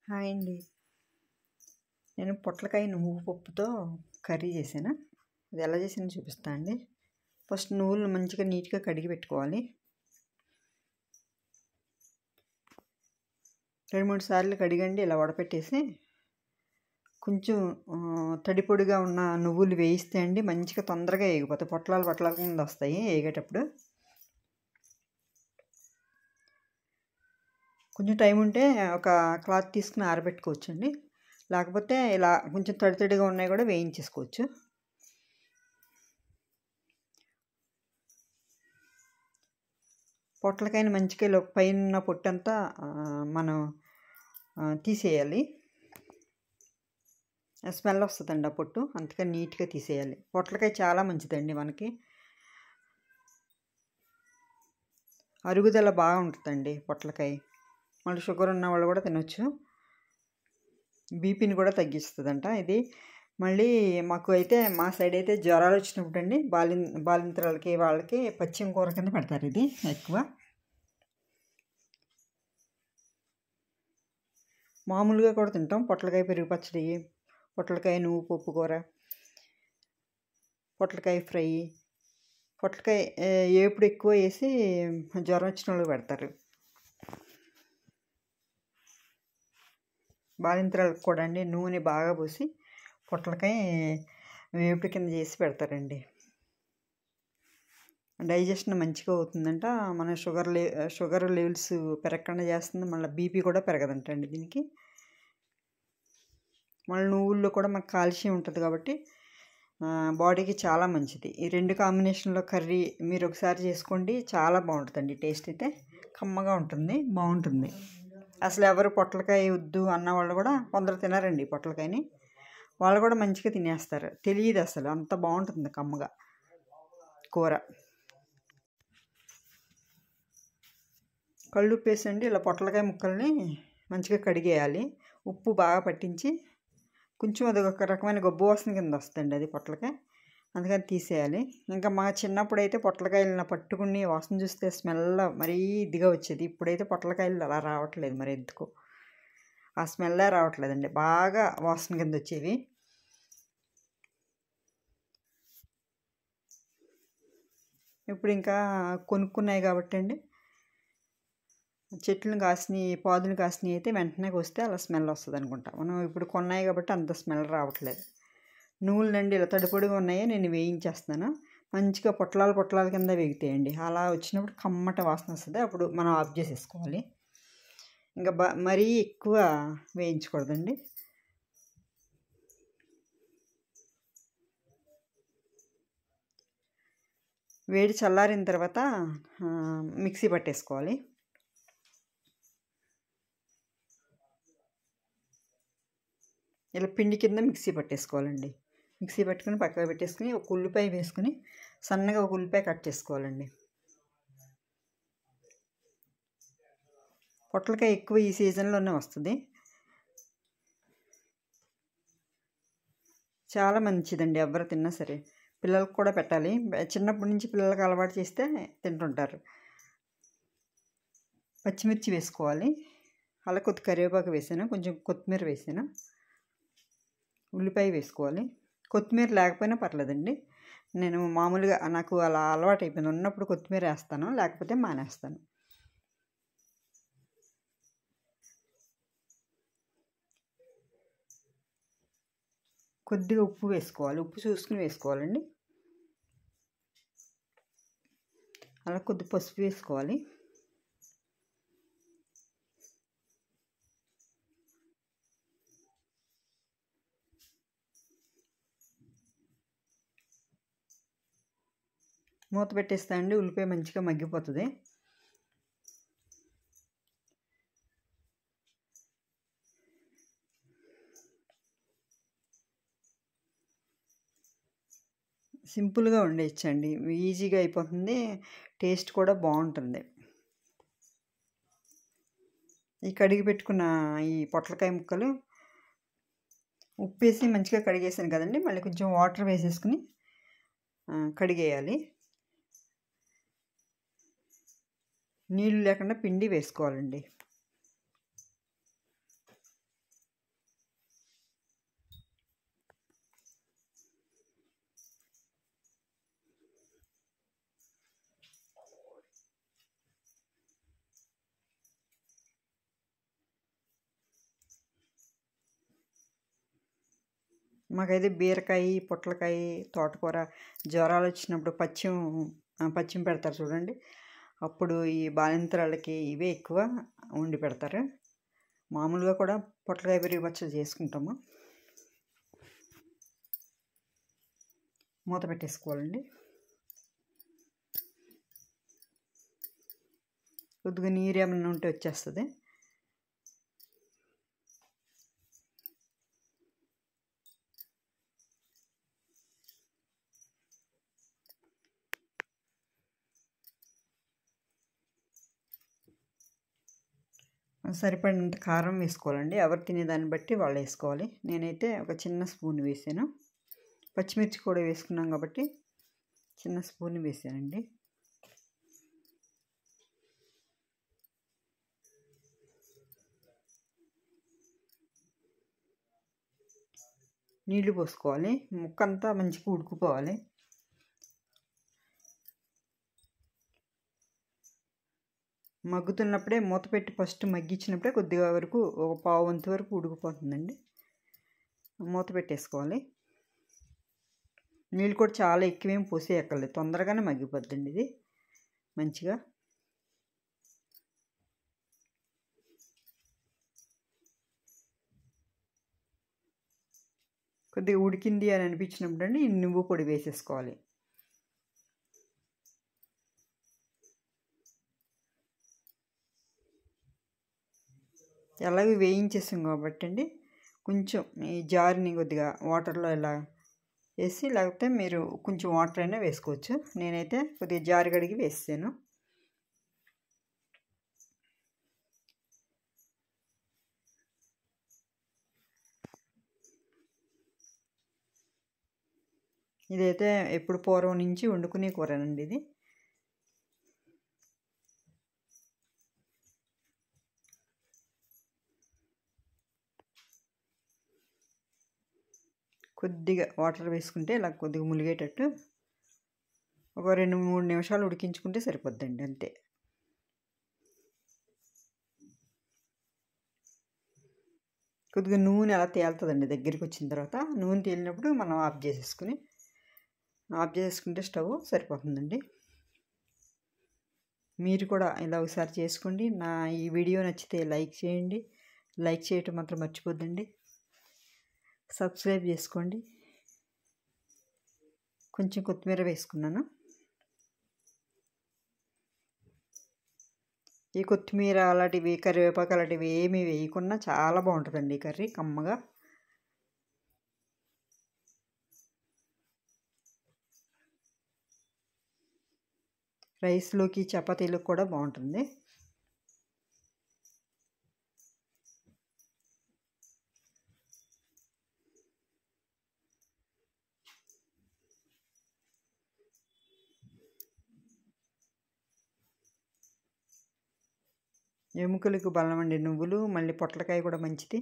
Hi అండి. నేను పొట్లకాయ నువ్వు పప్పుతో కర్రీ చేశాను. అది ఎలా చేసానో చూపిస్తా అండి. ఫస్ట్ నువ్వులు మంచిగా నీట్గా కడిగి పెట్టుకోవాలి. 2-3 సార్లు కడిగండి ఇలా వడపెట్టేసి కొంచెం తడి పొడిగా ఉన్న నువ్వులు వేయిస్తే అండి మంచిగా తొందరగా వేగిపోతాయి. పొట్లాల కింద వస్తాయి వేగేటప్పుడు. కొంచెం టైం ఉంటే ఒక క్లాత్ తీసుకుని ఆరబెట్టుకోవచ్చండి. లేకపోతే ఇలా కొంచెం తడిగా ఉన్నాయి కూడా వేయించేసుకోవచ్చు. పొట్లకాయని మంచిగా పైన పొట్టంతా మనం తీసేయాలి. స్మెల్ వస్తుందండి ఆ పొట్టు, అందుకని నీట్గా తీసేయాలి. పొట్లకాయ చాలా మంచిదండి, మనకి అరుగుదల బాగా ఉంటుందండి పొట్లకాయ. మళ్ళీ షుగర్ ఉన్న వాళ్ళు కూడా తినొచ్చు. బీపీని కూడా తగ్గిస్తుందంట ఇది. మళ్ళీ మాకు అయితే మా సైడ్ అయితే జ్వరాలు వచ్చినప్పుడు అండి బాలింతరాలకి వాళ్ళకి పచ్చిమ కూర కింద పెడతారు. ఇది ఎక్కువ మామూలుగా కూడా తింటాం. పొట్లకాయ పెరుగు పచ్చడి, పొట్లకాయ నువ్వు పప్పు కూర, పొట్లకాయ ఫ్రై, పొట్లకాయ ఏపుడు ఎక్కువ వేసి జ్వరం వచ్చిన వాళ్ళు పెడతారు. బాలింతరాలకు కూడా అండి నూనె బాగా పోసి పొట్లకాయ వేపుడు కింద చేసి పెడతారండి. డైజెషన్ మంచిగా అవుతుందంట. మన షుగర్ లెవెల్స్ పెరగకుండా చేస్తుంది. మళ్ళీ బీపీ కూడా పెరగదంట అండి దీనికి. మళ్ళీ నువ్వుల్లో కూడా మనకు కాల్షియం ఉంటుంది కాబట్టి బాడీకి చాలా మంచిది. ఈ 2 కాంబినేషన్లో కర్రీ మీరు ఒకసారి చేసుకోండి, చాలా బాగుంటుందండి. టేస్ట్ అయితే కమ్మగా ఉంటుంది, బాగుంటుంది. అసలు ఎవరు పొట్లకాయ వద్దు అన్న వాళ్ళు కూడా కొందరు తినారండి పొట్లకాయని. వాళ్ళు కూడా మంచిగా తినేస్తారు. తెలియదు అసలు, అంత బాగుంటుంది కమ్మగా కూర. కళ్ళుప్పు వేసండి ఇలా పొట్లకాయ ముక్కల్ని మంచిగా కడిగేయాలి. ఉప్పు బాగా పట్టించి కొంచెం అది ఒక రకమైన గొబ్బు వాసన కింద వస్తుందండి అది పొట్లకాయ, అందుకని తీసేయాలి. ఇంకా మా చిన్నప్పుడు అయితే పొట్లకాయలను పట్టుకుని వాసన చూస్తే స్మెల్ మరీ ఇదిగా వచ్చేది. ఇప్పుడైతే పొట్లకాయలు అలా రావట్లేదు, మరి ఎందుకు ఆ స్మెల్లే రావట్లేదండి, బాగా వాసన కింద వచ్చేవి. ఇప్పుడు ఇంకా కొనుక్కున్నాయి కాబట్టి అండి, చెట్లను కాసినవి పాదులు కాసినవి అయితే వెంటనే వస్తే అలా స్మెల్ వస్తుంది అనుకుంటా. మనం ఇప్పుడు కొన్నాయి కాబట్టి అంత స్మెల్ రావట్లేదు. నువ్వులు నండి ఇలా తడిపొడిగా ఉన్నాయో నేను వేయించేస్తాను. మంచిగా పొట్లాల కింద వేగుతాయండి. అలా వచ్చినప్పుడు కమ్మట వాసన వస్తుంది. అప్పుడు మనం ఆఫ్ చేసేసుకోవాలి. ఇంకా మరీ ఎక్కువ వేయించకూడదండి. వేడి చల్లారిన తర్వాత మిక్సీ పట్టేసుకోవాలి. ఇలా పిండి కింద మిక్సీ పట్టేసుకోవాలండి. మిక్సీ పట్టుకుని పక్కన పెట్టేసుకుని ఒక ఉల్లిపాయ వేసుకుని సన్నగా ఒక ఉల్లిపాయ కట్ చేసుకోవాలండి. పొట్లకాయ ఎక్కువ ఈ సీజన్లోనే వస్తుంది. చాలా మంచిదండి, ఎవరు తిన్నా సరే. పిల్లలకు కూడా పెట్టాలి. చిన్నప్పటి నుంచి పిల్లలకు అలవాటు చేస్తే తింటుంటారు. పచ్చిమిర్చి వేసుకోవాలి. అలా కొద్ది కరివేపాకు వేసాను, కొంచెం కొత్తిమీర వేసాను, ఉల్లిపాయ వేసుకోవాలి. కొత్తిమీర లేకపోయినా పర్లేదండి. నేను మామూలుగా నాకు అలా అలవాటు అయిపోయింది. ఉన్నప్పుడు కొత్తిమీర వేస్తాను, లేకపోతే మానేస్తాను. కొద్దిగా ఉప్పు వేసుకోవాలి, ఉప్పు చూసుకుని వేసుకోవాలండి. అలా కొద్ది పసుపు వేసుకోవాలి. మూత పెట్టేస్తా అండి, ఉల్లిపాయ మంచిగా మగ్గిపోతుంది. సింపుల్గా వండేయచ్చండి, ఈజీగా అయిపోతుంది, టేస్ట్ కూడా బాగుంటుంది. ఈ కడిగి పెట్టుకున్న ఈ పొట్లకాయ ముక్కలు ఉప్పు వేసి మంచిగా కడిగేసాను కదండి. మళ్ళీ కొంచెం వాటర్ వేసేసుకుని కడిగేయాలి. నీళ్ళు లేకుండా పిండి వేసుకోవాలండి. మాకైతే బీరకాయ, పొట్లకాయ, తోటకూర జ్వరాలు వచ్చినప్పుడు పచ్చిమ పెడతారు చూడండి, అప్పుడు ఈ బాలింతరాళ్ళకి ఇవే ఎక్కువ వండి పెడతారు. మామూలుగా కూడా పొట్లకాయ పెరుగు పచ్చడి చేసుకుంటాము. మూత పెట్టేసుకోవాలండి. కొద్దిగా నీరు ఏమైనా ఉంటే వచ్చేస్తుంది. సరిపడినంత కారం వేసుకోవాలండి. ఎవరు తినేదాన్ని బట్టి వాళ్ళు వేసుకోవాలి. నేనైతే ఒక చిన్న స్పూన్ వేసాను. పచ్చిమిర్చి కూడా వేసుకున్నాం కాబట్టి చిన్న స్పూన్ వేసానండి. నీళ్లు పోసుకోవాలి. ముక్కంతా మంచిగా ఉడుకుపోవాలి. మగ్గుతున్నప్పుడే మూత పెట్టి ఫస్ట్ మగ్గించినప్పుడే కొద్దిగా వరకు ఒక పావు వంతు వరకు ఉడికిపోతుందండి. మూత పెట్టేసుకోవాలి. నీళ్ళు కూడా చాలా ఎక్కువేం పోసేయక్కర్లేదు, తొందరగానే మగ్గిపోద్దండి ఇది మంచిగా. కొద్దిగా ఉడికింది అని అనిపించినప్పుడు అండి నువ్వు పొడి వేసేసుకోవాలి. ఎలాగో వేయించేసాం కాబట్టి అండి కొంచెం ఈ జార్ని కొద్దిగా వాటర్లో ఇలా వేసి, లేకపోతే మీరు కొంచెం వాటర్ అయినా వేసుకోవచ్చు. నేనైతే కొద్దిగా జారు కడిగి వేసాను. ఇదైతే ఎప్పుడు పూర్వం నుంచి వండుకునే కూరనండి ఇది. కొద్దిగా వాటర్ వేసుకుంటే ఇలా కొద్దిగా ములిగేటట్టు ఒక 2-3 నిమిషాలు ఉడికించుకుంటే సరిపోద్దండి, అంతే. కొద్దిగా నూనె అలా తేలుతుందండి దగ్గరికి వచ్చిన తర్వాత. నూనె తేలినప్పుడు మనం ఆఫ్ చేసుకుంటే స్టవ్ సరిపోతుందండి. మీరు కూడా ఇలా ఒకసారి చేసుకోండి. నా ఈ వీడియో నచ్చితే లైక్ చేయండి. లైక్ చేయటం మాత్రం మర్చిపోద్దండి. సబ్స్క్రైబ్ చేసుకోండి. కొంచెం కొత్తిమీర వేసుకున్నాను. ఈ కొత్తిమీర అలాంటివి, కరివేపాకు అలాంటివి ఏమీ వేయకుండా చాలా బాగుంటుందండి కర్రీ, కమ్మగా. రైస్లోకి, చపాతీలకు కూడా బాగుంటుంది. ఎముకలకు బలం అండి నువ్వులు. మళ్ళీ పొట్లకాయ కూడా మంచిది.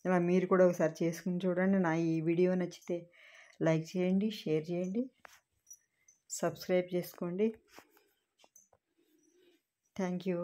ఇలా మీరు కూడా ఒకసారి చేసుకుని చూడండి. నా ఈ వీడియో నచ్చితే లైక్ చేయండి, షేర్ చేయండి, సబ్స్క్రైబ్ చేసుకోండి. Thank you.